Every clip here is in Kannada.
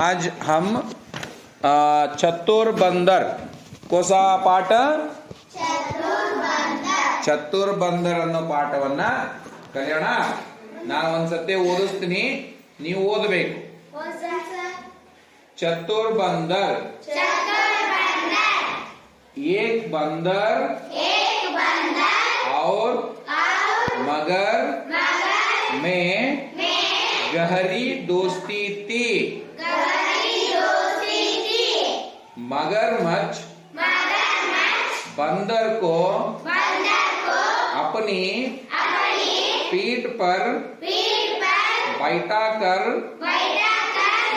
आज हम चतुर बंदर कोसा पाठ चतुर बंदर ಅನ್ನೋ ಪಾಠವನ್ನ ಕಲಿಯೋಣ. ನಾನು ಒಂದ್ಸತಿ ಓದಿಸ್ತೀನಿ, ನೀವು ಓದಬೇಕು. चतुर बंदर एक बंदर और मगर में गहरी दोस्ती थी. मगरमच्छ बंदर को अपनी पीठ पर बैठाकर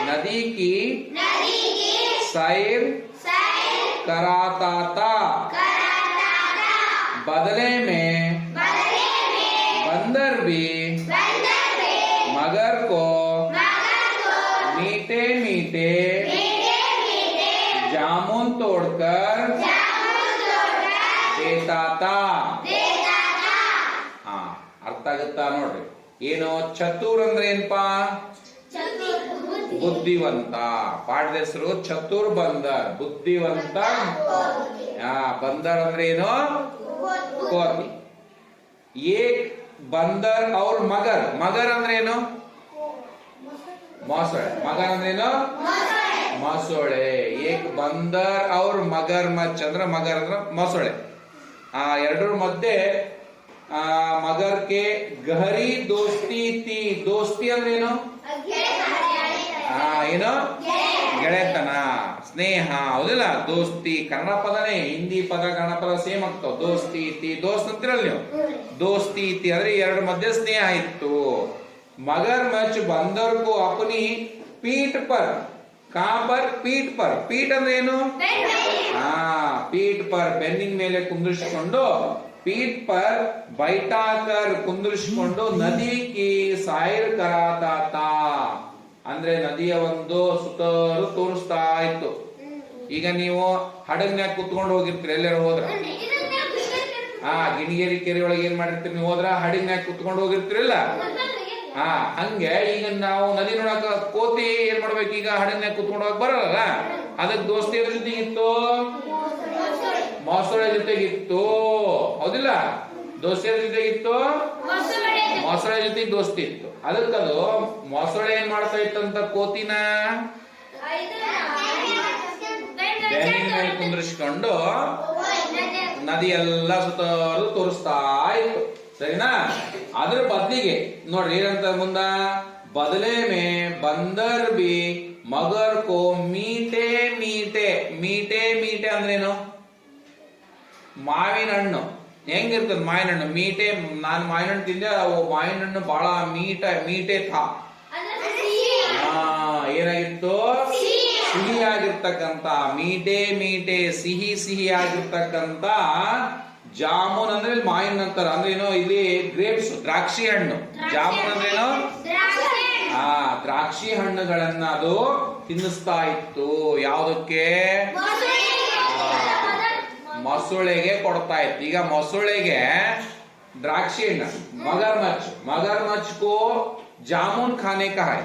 नदी की सैर कराता था. बदले में बंदर भी मगर को मीठे मीठे जामुन तोड़कर देता था. ಅರ್ಥ ಆಗುತ್ತಾ ನೋಡ್ರಿ. ಏನು ಚತುರ್ ಅಂದ್ರೆ ಏನಪ್ಪಾ? ಬುದ್ಧಿವಂತ. ಪಾಠದ ಹೆಸರು ಚತುರ್ ಬಂದರ್, ಬುದ್ಧಿವಂತ ಬಂದರ್ ಅಂದ್ರೆ ಏನು? ಕೋತಿ. ಏಕ್ ಬಂದರ್ ಅವ್ರ ಮಗರ್. ಮಗರ್ ಅಂದ್ರೆ ಏನು? ಮೊಸಳೆ. ಮಗರ್ ಅಂದ್ರೆ ಏನು? ಮೊಸಳೆ. ಏಕ್ ಬಂದರ್ ಅವ್ರ ಮಗರ್ ಮಚ್ ಅಂದ್ರೆ ಮಗರ್ ಅಂದ್ರೆ ಮೊಸಳೆ. ಎರಡರ ಮಧ್ಯೆ मगर के गहरी दोस्ती थी. दोस्ती ಅಂದ್ರೆ ಏನು? ಏನು? ಗೆಳೆತನ, ಸ್ನೇಹ. ಹೌದಿಲ್ಲ? ದೋಸ್ತಿ ಕನ್ನಡ ಪದನೇ, ಹಿಂದಿ ಪದ ಕನ್ನಡ ಪದ ಸೇಮ್ ಆಗ್ತಾವ. ದೋಸ್ತಿ ಇತಿ, ದೋಸ್ತ್ ಅಂತಿರಲ್ಲ ನೀವು. ದೋಸ್ತಿ ಇತಿ ಅಂದ್ರೆ ಎರಡರ ಮಧ್ಯೆ ಸ್ನೇಹ ಇತ್ತು. मगरमच्छ बंदर को अपनी पीठ पर, कहां पर? पीठ पर. पीठ ಅಂದ್ರೆ ಏನು? पीठ पर ಬೆನ್ನಿನ ಮೇಲೆ ಕುಂದಿರಿಸಿಕೊಂಡು, पीठ पर बैठाकर ಕುಂದಿರಿಸಿಕೊಂಡು ನದಿ ಕಿ ಸೈರ್ ಕರಾತಾ ತಾ ಅಂದ್ರೆ ನದಿಯ ಒಂದು ಸುತ್ತಲೂ ತೋರಿಸ್ತಾ ಇತ್ತು. ಈಗ ನೀವು ಹಡಗ್ನ್ಯಾಗ ಕುತ್ಕೊಂಡು ಹೋಗಿರ್ತೀರಿ, ಎಲ್ಲರೂ ಹೋದ್ರ ಗಿಣಿಗೇರಿ ಕೆರೆ ಒಳಗೆ ಏನ್ ಮಾಡಿರ್ತೀರಿ ನೀವು? ಹೋದ್ರ ಹಡಗ್ನ್ಯಾಗ ಕುತ್ಕೊಂಡು ಹೋಗಿರ್ತೀರಿಲ್ಲ? ಹಂಗೆ ಈಗ ನಾವು ನದಿ ನೋಡಕ ಕೋತಿ ಏನ್ ಮಾಡ್ಬೇಕು? ಈಗ ಹಡಗ್ನ್ಯಾಗ ಕುತ್ಕೊಂಡು ಹೋಗಕ್ ಬರಲ್ಲ. ಅದಕ್ಕೆ ದೋಸ್ತಿ ಎದ್ರ ಜೊತೆಗಿತ್ತು? ಮೊಸಳೆ ಜೊತೆಗಿತ್ತು. ಹೌದಿಲ್ಲ? ದೋಸ್ತಿ ಎದ್ರ ಜೊತೆಗಿತ್ತು? ಮೊಸಳೆ ಜೊತೆಗೆ ದೋಸ್ತಿ ಇತ್ತು. ಅದಕ್ಕದು ಮೊಸಳೆ ಏನ್ ಮಾಡ್ತಾ ಇತ್ತಂತ ಕೋತಿನ ಬೆನ್ನಿನ ಮೇಲೆ ಕುಂದ್ರಿಸ್ಕೊಂಡು ನದಿ ಎಲ್ಲ ಸುತ್ತಲೂ ತೋರಿಸ್ತಾ ಇತ್ತು. ಸರಿನಾ? ಅದ್ರ ಬದಲಿಗೆ ನೋಡ್ರಿ ಏನಂತ ಮುಂದ, ಬದಲೆ ಮೇ ಬಂದರ್ ಬಿ ಮಗರ್ ಕೋ ಮೀಟೆ ಮೀಟೆ. ಮೀಟೆ ಮೀಟೆ ಅಂದ್ರೇನು? ಮಾವಿನ ಹಣ್ಣು ಹೆಂಗಿರ್ತದ? ಮಾವಿನ ಹಣ್ಣು ಮೀಟೆ. ನಾನು ಮಾವಿನ ಹಣ್ಣು ತಿಂದೆ, ಮಾವಿನ ಹಣ್ಣು ಬಹಳ ಮೀಟೆ ಥಾ. ಏನಾಗಿತ್ತು? ಸಿಹಿ ಆಗಿರ್ತಕ್ಕಂತ, ಮೀಟೆ ಮೀಟೆ ಸಿಹಿ ಸಿಹಿ ಆಗಿರ್ತಕ್ಕಂತ ಜಾಮೂನ್ ಅಂದ್ರೆ ಮಾವಿನ ಅಂತಾರ. ಅಂದ್ರೆ ಏನೋ ಇಲ್ಲಿ ಗ್ರೇಪ್ಸ್, ದ್ರಾಕ್ಷಿ ಹಣ್ಣು. ಜಾಮೂನ್ ಅಂದ್ರೆ ಏನೋ? ದ್ರಾಕ್ಷಿ ಹಣ್ಣುಗಳನ್ನ ಅದು ತಿನ್ನಿಸ್ತಾ ಇತ್ತು. ಯಾವುದಕ್ಕೆ? ಮೊಸಳೆಗೆ ಕೊಡ್ತಾ ಇತ್ತು. ಈಗ ಮೊಸಳೆಗೆ ದ್ರಾಕ್ಷಿ ಹಣ್ಣು. ಮಗರಮಚ್ಚ್ ಕೋ ಜಾಮೂನ್ ಖಾನೆ ಕಾ ಹೈ.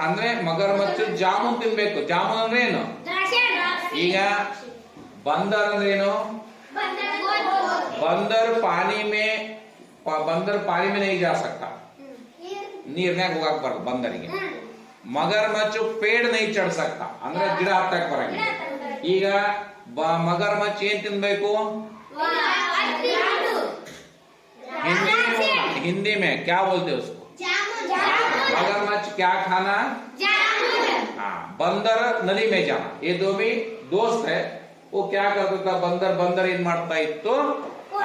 ಅಂದ್ರೆ ಮಗರಮಚ್ಚು ಜಾಮೂನ್ ತಿನ್ಬೇಕು. ಜಾಮೂನ್ ಅಂದ್ರೆ ಏನು? ಈಗ ಬಂದರ್ ಅಂದ್ರೆ ಏನು? बंदर पानी में नहीं जा सकता. ನೀರ್ನಾಗ ಹೋಗಕ್ ಬರಲ್ಲ ಬಂದರಿಗೆ. ಮಗರಮಚ್ಚ ಪೇಡ್ ನೈ ಚढ़ सकता ಅಂದ್ರೆ ಗಿಡ ಹತ್ತಕ್ ಬರಂಗಿಲ್ಲ. ಈಗ ಮಗರಮಚ್ಚ ಏನ್ ತಿನ್ಬೇಕು? हिंदी में क्या बोलते हैं उसको? मगरमच्छ क्या खाना? बंदर नदी में जाना. ये दो भी दोस्त है. वो क्या करता था? बंदर ಏನ್ ಮಾಡ್ತಾ ಇತ್ತು?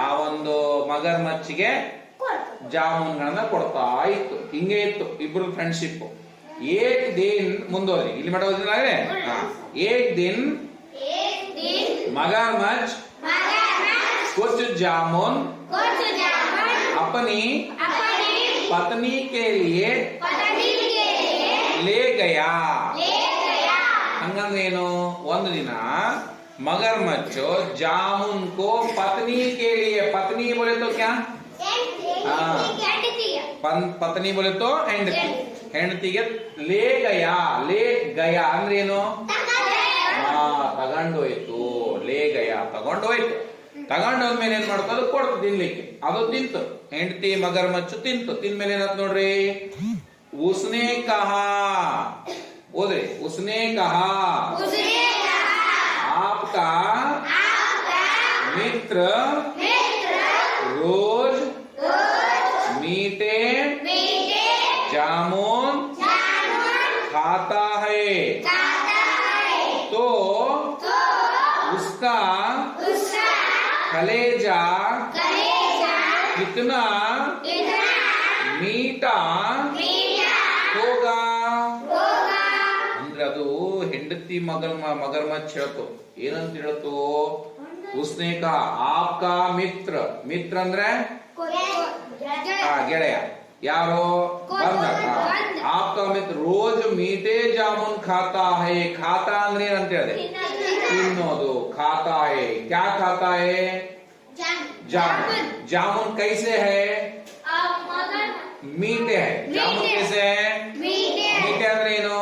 ಆ ಒಂದು ಮಗರಮಚ್ಚಿಗೆ ಜಾಮೂನ್ಗಳನ್ನ ಕೊಡ್ತಾ ಇತ್ತು. ಹಿಂಗೆ ಇತ್ತು ಇಬ್ರು ಫ್ರೆಂಡ್ಶಿಪ್. ಏಕ್ ದಿನ್ ಮುಂದುವರಿ, ಇಲ್ಲಿ ಮಾಡೋದಿಲ್ಲ. ಏಕ್ ದಿನ್ मगरमच्छ कुछ जामुन अपनी पत्नी के लिए ले गया. ಹಂಗಂದ್ರೇನು? ಒಂದು ದಿನ मगरमच्छ जामुन को पत्नी के लिए, पत्नी बोले तो क्या? पत्नी बोले तो हेंडती, ಹೆಂಡತಿಗೆ ಲೇ ಗಯ ಅಂದ್ರೆ ಏನು? ತಗೊಂಡೋಯ್ತು. ಲೇ ಗಯ ತಗೊಂಡೋಯ್ತು. ತಗೊಂಡೋದ್ಮೇಲೆ ಏನ್ ಮಾಡ್ತು? ಅದು ಕೊಡ್ತು ತಿನ್ಲಿಕ್ಕೆ. ಅದು ತಿಂತು. ಹೆಂಡತಿ ಮಗರ್ ಮಚ್ಚು ತಿಂತು. ತಿಂದ್ಮೇಲೆ ಏನಂತ ನೋಡ್ರಿ, ಉಸ್ನೆ ಕಹಾ, ಓದ್ರಿ, ಉಸ್ನೆ ಕಹಾ आपका मित्र रोज मीठे जामुन खाता है तो उसका कलेजा कितना मीठा होगा. ಅಂದ್ರೆ ಅದು ಹೆಂಡತಿ ಮಗರ್ಮಚ್ಚ ಹೇಳ್ತು. ಏನಂತ ಹೇಳ್ತು? ಉಸ್ನೆ ಕಾ ಆಪ್ಕಾ ಮಿತ್ರ. ಮಿತ್ರ ಅಂದ್ರೆ ಗೆಳೆಯ. ಯಾರೋ ಬಂದ. ಆಪ್ಕಾ ಮಿತ್ರ ರೋಜ್ ಮೀಠೆ ಜಾಮೂನ್ ಖಾತಾ ಹೈ. ಖಾತಾ ಅಂದ್ರೆ ಏನಂತ ಹೇಳಿದೆ? ತಿನ್ನೋದು. ಖಾತಾ ಹೈ. ಕ್ಯಾ ಖಾತಾ ಹೈ? ಜಾಮೂನ್. ಜಾಮೂನ್ ಕೈಸೆ ಹೈ? मीठे है. जामुन कैसे है? मीठे ಅಂದ್ರೆ ಏನು?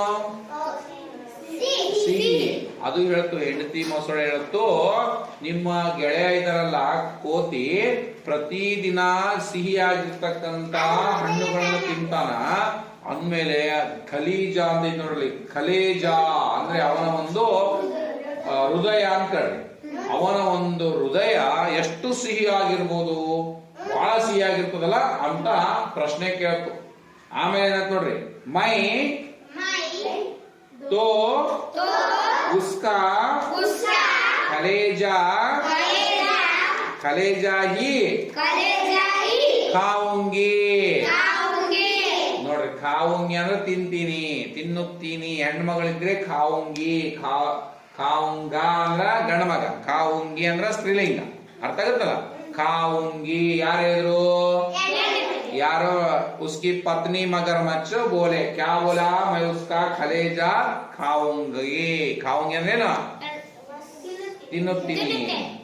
ಸಿಹಿ. ಅದು ಹೇಳ್ತು ಹೆಂಡತಿ ಮೊಸಳೆ ಹೇಳ್ತು, ನಿಮ್ಮ ಗೆಳೆಯ ಇದಾರಲ್ಲ ಕೋತಿ, ಪ್ರತಿದಿನ ಸಿಹಿಯಾಗಿರ್ತಕ್ಕಂತ ಹಣ್ಣುಗಳನ್ನು ತಿಂತಾನ. ಅಂದ್ಮೇಲೆ ಖಲೀಜಾ ಅಂತ ನೋಡ್ರಿ. ಖಲೇಜಾ ಅಂದ್ರೆ ಅವನ ಒಂದು ಹೃದಯ ಅಂತ ಹೇಳ್ರಿ. ಅವನ ಒಂದು ಹೃದಯ ಎಷ್ಟು ಸಿಹಿಯಾಗಿರ್ಬೋದು? ಬಹಳ ಸಿಹಿಯಾಗಿರ್ತದಲ್ಲ ಅಂತ ಪ್ರಶ್ನೆ ಕೇಳ್ತು. ಆಮೇಲೆ ಏನಂತ ನೋಡ್ರಿ, ಮೈ तो उसका कलेजा ही खाऊंगी. ನೋಡ್ರಿ, ಖಾವುಂಗಿ ಅಂದ್ರೆ ತಿಂತೀನಿ, ತಿನ್ನುತ್ತೀನಿ. ಹೆಣ್ಮಗಳಿದ್ರೆ ಖಾವುಂಗಿ. ಖಾವುಂಗ ಅಂದ್ರ ಗಂಡ ಮಗ, ಖಾವುಂಗಿ ಅಂದ್ರ ಸ್ತ್ರೀಲಿಂಗ. ಅರ್ಥ ಆಗತ್ತಲ್ಲ? ಖಾವುಂಗಿ ಯಾರು ಹೇಳಿದ್ರು? यारो उसकी पत्नी मगरमच्छ बोले. क्या बोला? मैं उसका कलेजा खाऊंगी. खाऊंगी ಅಂದ್ರೇನು? ತಿನ್ನುತ್ತೀನಿ.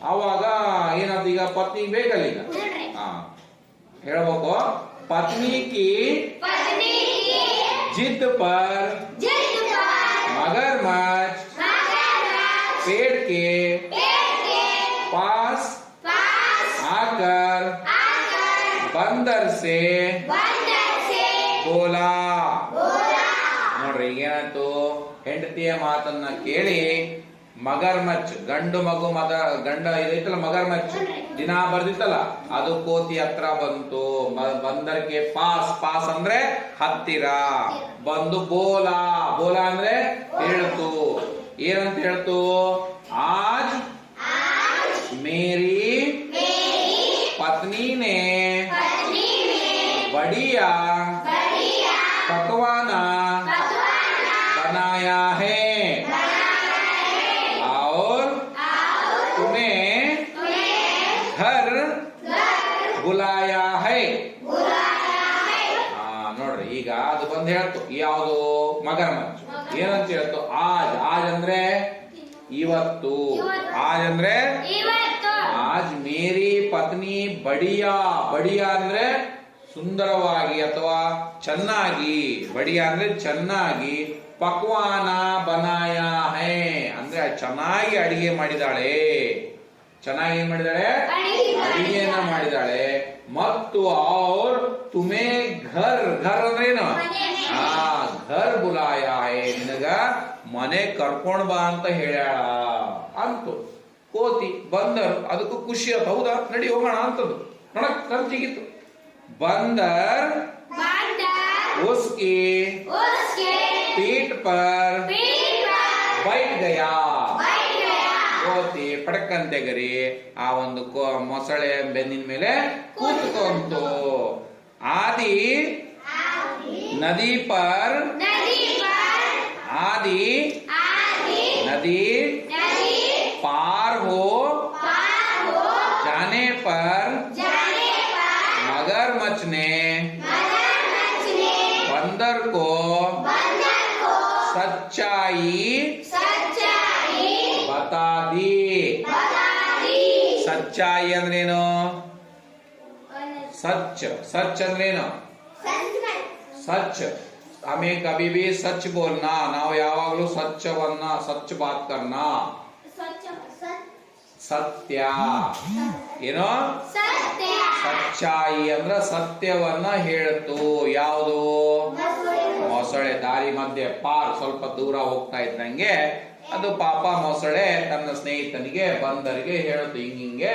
ಅವಾಗ ಏನಾಯ್ತು? ಈಗ ಪತ್ನಿ ಬೇಕಲ್ಲ ಈಗ. ಹೇಳ್ಬೇಕು, पत्नी की जिद पर मगरमच्छ पेड़ के पास आकर बंदर से बोला. ನೋಡ್ರಿ, ಈಗೇನಾಯ್ತು? ಹೆಂಡತಿಯ ಮಾತನ್ನ ಕೇಳಿ ಮಗರ್ಮಚ್, ಗಂಡು ಮಗು ಗಂಡ ಇದೈತಲ್ಲ ಮಗರ್ಮಚ್, ದಿನ ಬರ್ದಿತ್ತಲ್ಲ, ಅದು ಕೋತಿ ಹತ್ರ ಬಂತು. ಬಂದರ್ಗೆ ಪಾಸ್ ಅಂದ್ರೆ ಹತ್ತಿರ ಬಂದು ಬೋಲಾ ಅಂದ್ರೆ ಹೇಳ್ತು. ಏನಂತ ಹೇಳ್ತು? आज मेरी पत्नी ने बढ़िया पकवान बनाया है और तुम्हें घर बुलाया है. ನೋಡ್ರಿ, ಈಗ ಅದು ಬಂದು ಹೇಳ್ತು. ಯಾವುದು? ಮಗರ್ಮಚ್ಚ. ಏನಂತ ಹೇಳ್ತು? ಆಜ್ ಅಂದ್ರೆ ಇವತ್ತು. ಆಜ್ ಅಂದ್ರೆ आज मेरी पत्नी बढ़िया ಅಂದ್ರೆ ಸುಂದರವಾಗಿ ಅಥವಾ ಚೆನ್ನಾಗಿ. ಬಡಿಯಾ ಅಂದ್ರೆ ಚೆನ್ನಾಗಿ. ಪಕ್ವಾನ ಬನಾಯ ಹೈ ಅಂದ್ರೆ ಚೆನ್ನಾಗಿ ಅಡಿಗೆ ಮಾಡಿದಾಳೆ. ಚೆನ್ನಾಗಿ ಏನ್ ಮಾಡಿದಾಳೆ? ಅಡಿಗೆಯನ್ನ ಮಾಡಿದಾಳೆ. ಮತ್ತು ಅವ್ರ ತುಮೇ ಘರ್ ಅಂದ್ರೇನು? ಘರ್ ಬುಲಾಯ ಹೈ, ನಿನಗ ಮನೆ ಕರ್ಕೊಂಡ್ ಬಾ ಅಂತ ಹೇಳ್ಯಾಳ ಅಂತು. ಕೋತಿ ಬಂದರು. ಅದಕ್ಕೂ ಖುಷಿ ಆಯ್ತು. ಹೌದಾ, ನಡಿ ಹೋಗೋಣ ಅಂತದ್ದು. ನೋಡಕ್ ಖರ್ಚಿಗಿತ್ತು. ಬಂದರ್ उसकी पीठ पर बैठ गया. ಕೋತಿ ಪಡಕ್ಕಂತೆಗರಿ ಆ ಒಂದು ಮೊಸಳೆ ಬೆನ್ನಿನ ಮೇಲೆ ಕೂತ್ಕೊಂತು. ಆದಿ ನದಿ ಪರ್ नदी पार हो जाने पर मगरमच्छ ने बंदर को सच्चाई बता दी. सच्चाई अंद्रेनो? सच अंद्रेनो? सच ಹಮೇ ಕಭಿ ಭಿ ಸಚ್ ಬೋಲ್ನಾ, ನಾವು ಯಾವಾಗಲೂ ಸಚ್ ಬಾತ್ ಕರ್ನಾ. ಸತ್ಯ ಏನೋ ಸಚ್ಚಾಯಿ ಅಂದ್ರ ಸತ್ಯವನ್ನ ಹೇಳ್ತು. ಯಾವುದು? ಮೊಸಳೆ ದಾರಿ ಮಧ್ಯೆ ಸ್ವಲ್ಪ ದೂರ ಹೋಗ್ತಾ ಇದ್ದಂಗೆ ಅದು ಪಾಪ ಮೊಸಳೆ ತನ್ನ ಸ್ನೇಹಿತನಿಗೆ ಬಂದರಿಗೆ ಹೇಳ್ತು, ಹಿಂಗೆ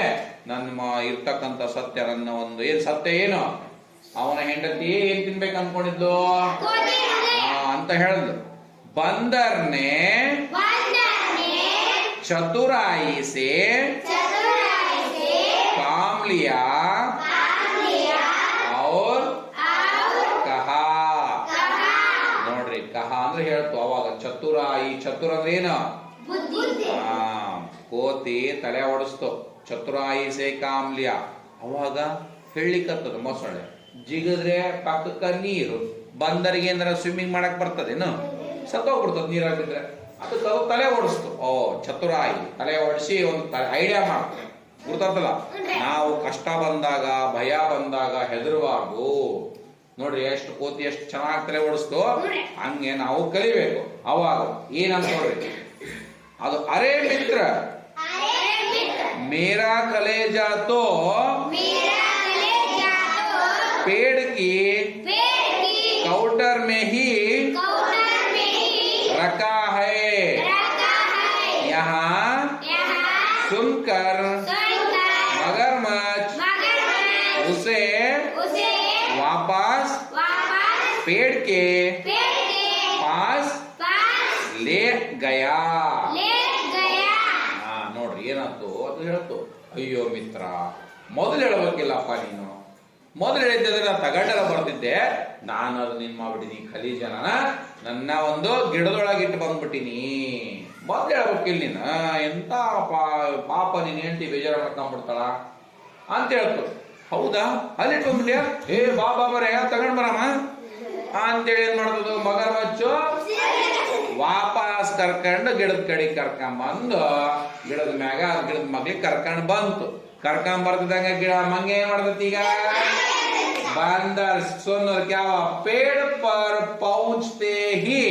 ನನ್ನ ಇರ್ತಕ್ಕಂಥ ಸತ್ಯ, ನನ್ನ ಒಂದು ಏನ್ ಸತ್ಯ ಏನು, ಅವನ ಹೆಂಡತಿ ಏನ್ ತಿನ್ಬೇಕು ಅನ್ಕೊಂಡಿದ್ಲು ಅಂತ ಹೇಳಿದ್ಲು. ಬಂದರ್ನೆ ಚತುರಾಯಿ ಸೆ काम लिया और कहा. ನೋಡ್ರಿ, ಕಹಾ ಅಂದ್ರೆ ಹೇಳ್ತು. ಅವಾಗ ಚತುರಾಯಿ, ಚತುರ ಅಂದ್ರೆ ಏನು? ಕೋತಿ ತಲೆ ಓಡಿಸ್ತು. ಚತುರಾಯಿ ಸೇ ಕಾಮ್ ಲಿಯಾ. ಅವಾಗ ಹೇಳಿಕತ್ತದ ಮೊಸಳೆ. ಜಿಗಿದ್ರೆ ಪಕ್ಕಕ್ಕ ನೀರು, ಬಂದರಿಗೆ ಏನಾರ ಸ್ವಿಮ್ಮಿಂಗ್ ಮಾಡಕ್ ಬರ್ತದೇನು? ಸತ್ತೋಗ್ಬಿಡ್ತದ ನೀರಾಗಿದ್ರೆ. ಅದಕ್ಕೆ ಅದು ತಲೆ ಓಡಿಸ್ತು. ಚತುರಾಯಿ ತಲೆ ಓಡಿಸಿ ಒಂದು ಐಡಿಯಾ ಮಾಡ್ತದೆ. ಗೊತ್ತಾಗ್ತಲ್ಲ, ನಾವು ಕಷ್ಟ ಬಂದಾಗ, ಭಯ ಬಂದಾಗ ಹೆದರಬಾರ್ದು. ನೋಡ್ರಿ, ಎಷ್ಟು ಕೋತಿ ಎಷ್ಟು ಚೆನ್ನಾಗಿ ತಲೆ ಓಡಿಸ್ತು, ಹಂಗೆ ನಾವು ಕಲಿಬೇಕು. ಅವಾಗ ಏನಂತ ನೋಡ್ರಿ, ಅದು ಅರೇ ಮಿತ್ರ ಮೇರಾ ಕಲೇಜಾ ತೋ पेड़ की काउंटर में ही रखा है, यहाँ सुनकर मगरमच्छ उसे वापस पेड़ के पास ले गया. ನೋಡ್ರಿ ಏನಾಯ್ತು ಅದು ಹೇಳ್ತು. ಅಯ್ಯೋ ಮಿತ್ರ, ಮೊದಲು ಹೇಳಬೇಕಿಲ್ಲಪ್ಪ ನೀನು. ಮೊದಲು ಹೇಳಿದ್ದೆ ನಾ ತಗಂಡೆಲ್ಲ ಬರ್ತಿದ್ದೆ. ನಾನು ಅದು ನಿನ್ ಮಾಡ್ಬಿಟ್ಟಿನಿ, ಖಲೀಜನ ನನ್ನ ಒಂದು ಗಿಡದೊಳಗಿಟ್ಟು ಬಂದ್ಬಿಟ್ಟಿನಿ. ಮೊದ್ಲು ಹೇಳ್ಬೇಕಿಲ್ಲ ನೀನು. ಎಂತ ಪಾಪ ನೀನ್ ಹೆಂಡತಿ ಬೇಜಾರು ಮಾಡ್ಕೊಂಡ್ಬಿಡ್ತಾಳ ಅಂತ ಹೇಳ್ತು. ಹೌದಾ, ಅಲ್ಲಿಟ್ಟು ಬಂದ್ಬಿಟ್ಯ? ಬಾಬಾ ಮರ ತಗೊಂಡ್ ಬರಮ್ಮ ಅಂತೇಳಿ ಏನ್ ಮಾಡ್ತದ ಮಗರಮಚ್ಚು ವಾಪಸ್ ಕರ್ಕೊಂಡು ಗಿಡದ ಕಡೆ ಕರ್ಕೊಂಬಂದು ಗಿಡದ ಮ್ಯಾಗ ಗಿಡದ ಮಗ್ಳಿಗೆ ಕರ್ಕೊಂಡ್ ಬಂತು. ಕರ್ಕೊಂಡ್ ಬರ್ತಿದ್ದಂಗ ಗಿಡ ಮಂಗೆ ಏನ್ ಮಾಡ್ತತಿ ಈಗ बंदर सुन क्या हुआ, पेड़ पर पहुंचते ही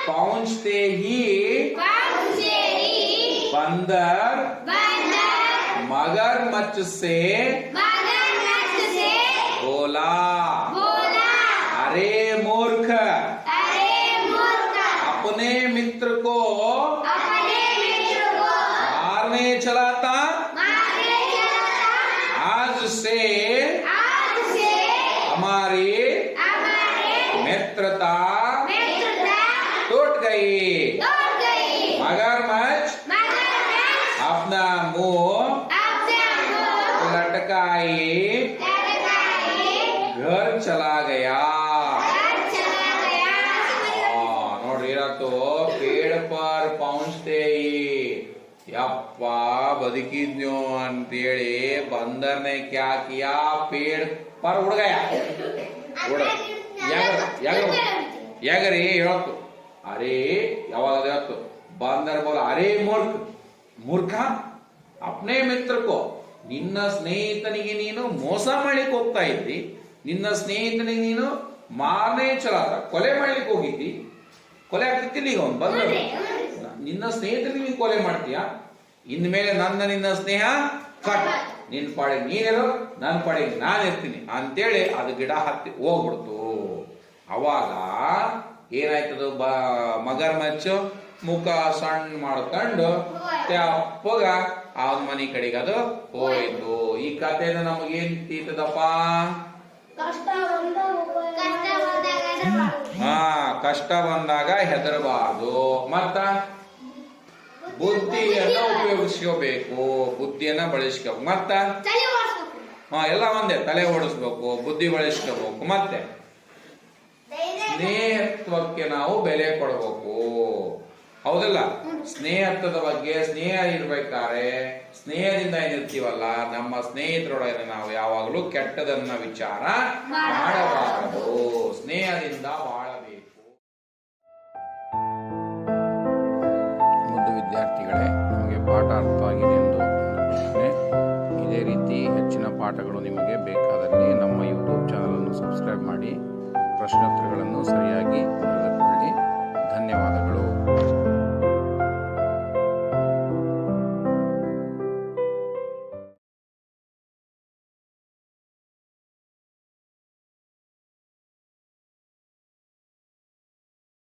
पहुंचते ही बंदर मगरमच्छ से बोला, अरे मूर्ख, अपने मित्र को मारने चला था, आज से हमारी मित्रता टूट गई. मगरमच्छ अपना मुंह लटकाई घर चला गया. ನೋಡ್ರಿ ಇರತ್ತು ಪೇड़ पर पहुंचते ही ಯಪ್ಪ ಬದುಕಿದ್ನೋ ಅಂತೇಳಿ ಬಂದರ್ನೆ ಕ್ಯಾ ಕಿಯಾ ಪೇड़ पर उड़ गया. ಯಾಗರಿ ಹೇಳತ್ತು. ಅರೇ ಯಾವಾಗ ಹೇಳ್ತು ಬಂದರ್ ಬೋಲ, ಅರೇ ಮೂರ್ಖ ಅಪ್ನೇ ಮಿತ್ರಕೋ, ನಿನ್ನ ಸ್ನೇಹಿತನಿಗೆ ನೀನು ಮೋಸ ಮಾಡ್ಲಿಕ್ಕೆ ಹೋಗ್ತಾ ಇದ್ದಿ. ನಿನ್ನ ಸ್ನೇಹಿತನಿಗೆ ನೀನು ಮಾರನೇ ಚಲಾದ ಕೊಲೆ ಮಾಡ್ಲಿಕ್ಕೆ ಹೋಗಿದ್ದಿ. ಕೊಲೆ ಆಗ್ತಿತ್ತಿಲ್ಲ ಈಗ ಅವ್ನು ಬಂದ. ನಿನ್ನ ಸ್ನೇಹಿತನಿಗೆ ನೀನು ಕೊಲೆ ಮಾಡ್ತೀಯ. ಇನ್ಮೇಲೆ ನಿನ್ನ ಸ್ನೇಹ ಕಟ್. ನಿನ್ ಪಾಡಿಗೆ ನೀನಿರೋ, ನನ್ನ ಪಾಡಿಗೆ ನಾನು ಇರ್ತೀನಿ ಅಂತೇಳಿ ಅದು ಗಿಡ ಹತ್ತಿ ಹೋಗ್ಬಿಡ್ತು. ಅವಾಗ ಏನಾಯ್ತದು, ಮಗರಮಚ್ಚು ಮುಖ ಸಣ್ಣ ಮಾಡ್ಕೊಂಡು ತೆಪ್ಪಗ ಅವನ ಮನೆ ಕಡೆಗೆ ಅದು ಹೋಯ್ತು. ಈ ಕಥೆನ ನಮಗೇನ್ ತೀತದಪ್ಪ? ಕಷ್ಟ ಬಂದಾಗ ಹೆದರಬಾರ್ದು. ಮತ್ತ ಬುದ್ಧಿಯನ್ನ ಉಪಯೋಗಿಸ್ಕೋಬೇಕು, ಬುದ್ಧಿಯನ್ನ ಬಳಸ್ಕೋಬೇಕು. ಮತ್ತ ಎಲ್ಲ ಒಂದೇ, ತಲೆ ಓಡಿಸ್ಬೇಕು, ಬುದ್ಧಿ ಬಳಸ್ಕೋಬೇಕು. ಮತ್ತೆ ಸ್ನೇಹತ್ವಕ್ಕೆ ನಾವು ಬೆಲೆ ಕೊಡಬೇಕು. ಹೌದಲ್ಲ? ಸ್ನೇಹತ್ವದ ಬಗ್ಗೆ, ಸ್ನೇಹ ಇರ್ಬೇಕಾದ್ರೆ ಸ್ನೇಹದಿಂದ ಏನಿರ್ತೀವಲ್ಲ, ನಮ್ಮ ಸ್ನೇಹಿತರೊಳಗೆ ನಾವು ಯಾವಾಗಲೂ ಕೆಟ್ಟದನ್ನ ವಿಚಾರ ಮಾಡಬಾರದು. ಸ್ನೇಹದಿಂದ ಬಾಳಬೇಕು. ಮುದ್ದು ವಿದ್ಯಾರ್ಥಿಗಳೇ, ನಮಗೆ ಪಾಠ ಅರ್ಥವಾಗಿದೆ ಎಂದು ಇದೇ ರೀತಿ ಹೆಚ್ಚಿನ ಪಾಠ ಪಾಠಗಳು ನಿಮಗೆ ಬೇಕಾದಲ್ಲಿ ನಮ್ಮ ಯೂಟ್ಯೂಬ್ ಚಾನಲನ್ನು ಸಬ್ಸ್ಕ್ರೈಬ್ ಮಾಡಿ ಪ್ರಶ್ನೋತ್ತರಗಳನ್ನು ಸರಿಯಾಗಿ